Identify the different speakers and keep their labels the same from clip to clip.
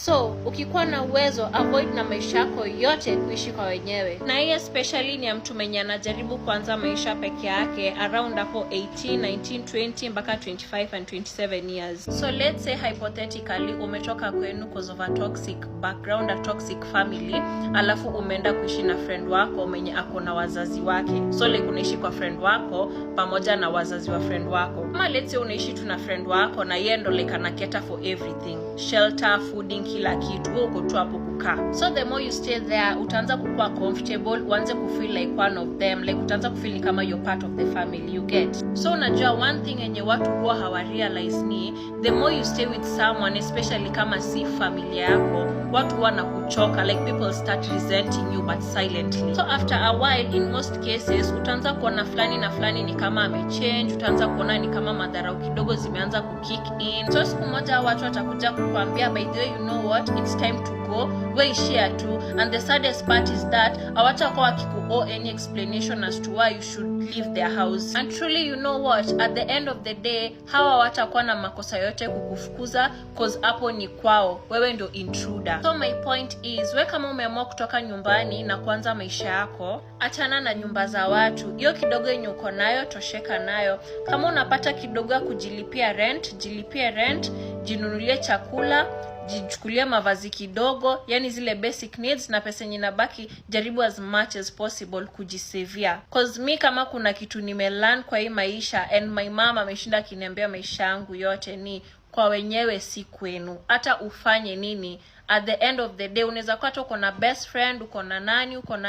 Speaker 1: So, ukikuwa na uwezo, avoid na maisha yako yote kuishi kwa wenyewe. Na hii especially ni ya mtu mwenye anajaribu kuanza maisha peke yake around hapo 18, 19, 20 mpaka 25 and 27 years. So let's say hypothetically umetoka kwenu cause of a toxic background, a toxic family, alafu umeenda kuishi na friend wako mwenye ako na wazazi wake. So like unaishi kwa friend wako pamoja na wazazi wa friend wako. Kama let's say unaishi tu na friend wako na yeye ndo like anaketa for everything, shelter, fooding, kila kitu, uko tu hapo kukaa. So the more you stay there, utaanza kukua comfortable, uanze kufeel like one of them, like utaanza kufeel kama you're part of the family, you get. So unajua one thing yenye watu huwa hawarealize ni the more you stay with someone, especially kama si familia yako, watu wana kuchoka, like people start resenting you but silently. So after a while, in most cases, utaanza kuona fulani na fulani ni kama amechange, utaanza kuona ni kama madharau kidogo zimeanza kukick in. So siku moja watu watakuja kukuambia, by the way, you know what, it's time to go, we share too. And the saddest part is that hawatakuwa wakiku any explanation as to why you should leave their house. And truly, you know what, at the end of the day, hawa hawatakuwa na makosa yote kukufukuza cause hapo ni kwao, wewe ndo intruder. So my point is, we kama umeamua kutoka nyumbani na kuanza maisha yako, achana na nyumba za watu. Hiyo kidogo yenye uko nayo, tosheka nayo. Kama unapata kidogo ya kujilipia rent, jilipie rent, jinunulie chakula, jichukulie mavazi kidogo, yani zile basic needs, na pesa yenye inabaki jaribu as much as possible kujisavia. Cause me kama kuna kitu nimelearn kwa hii maisha, and my mama ameshinda akiniambia maisha yangu yote, ni kwa wenyewe si kwenu. Hata ufanye nini, at the end of the day unaweza kuwa uko na best friend, uko na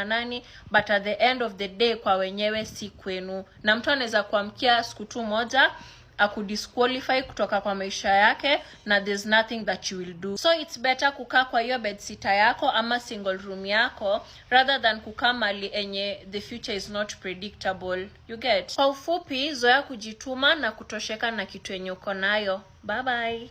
Speaker 1: nani, but at the end of the day kwa wenyewe si kwenu. Na mtu anaweza kuamkia siku tu moja akudisqualify kutoka kwa maisha yake, na there's nothing that you will do. So it's better kukaa kwa hiyo bedsitter yako ama single room yako rather than kukaa mali enye the future is not predictable, you get. Kwa ufupi, zoea kujituma na kutosheka na kitu yenye uko nayo. Bye bye.